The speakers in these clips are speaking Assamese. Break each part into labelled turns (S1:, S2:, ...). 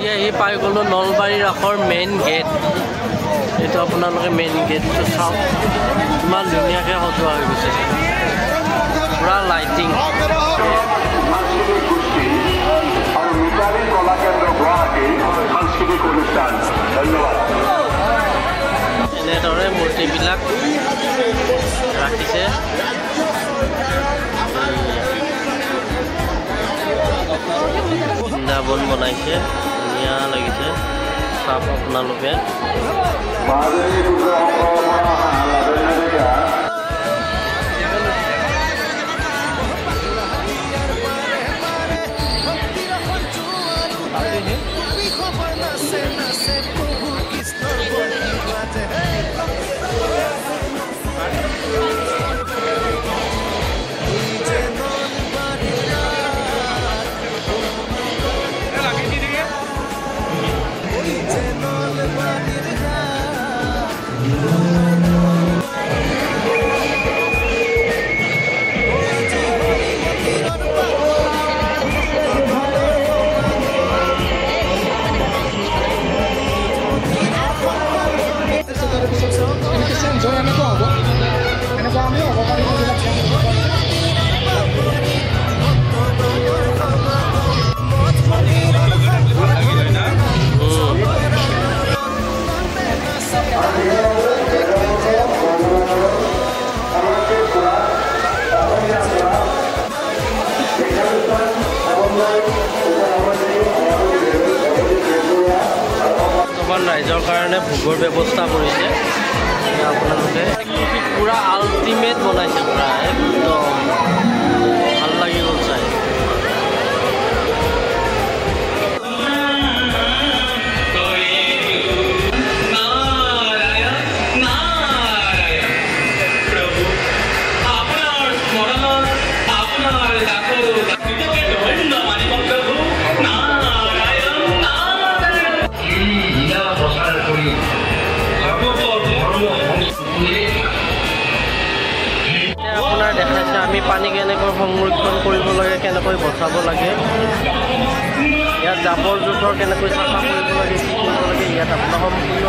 S1: এতিয়া আহি পাই গ'লো নলবাৰী ৰাসৰ মেইন গেট। এইটো আপোনালোকে মেইন গেটটো চাওক, ইমান ধুনীয়াকৈ সজোৱা হৈ গৈছে, পুৰা লাইটিং। এনেদৰে মূৰ্তিবিলাক ৰাখিছে। বৃন্দাবন বনাইছে, ধুনীয়া লাগিছে, চাওক আপোনালোকে। ৰাইজৰ কাৰণে ভোগৰ ব্যৱস্থা কৰিছে আপোনালোকে। পুৰা আল্টিমেট বনাইছে, পুৰা একদম ভাল লাগি গ'ল চাই। আপোনাৰ দেখাইছে আমি পানী কেনেকৈ সংৰক্ষণ কৰিব লাগে, কেনেকৈ বচাব লাগে, ইয়াত জাবৰ জোঁথৰ কেনেকৈ চাফা কৰিব লাগে, কি কৰিব লাগে, ইয়াত আপোনাৰ সম্পূৰ্ণ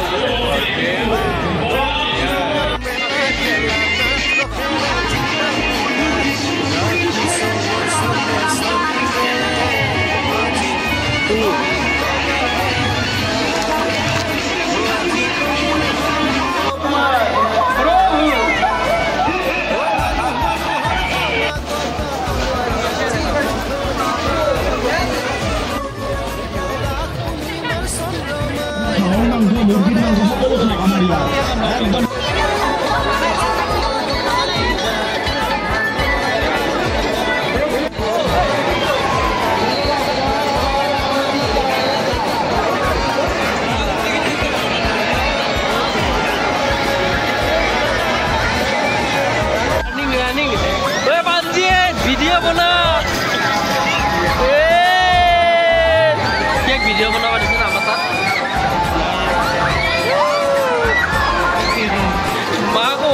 S1: ভিডিঅ' বনা ভিডিঅ' বনাব দিছে আমাৰ তাত। মাকো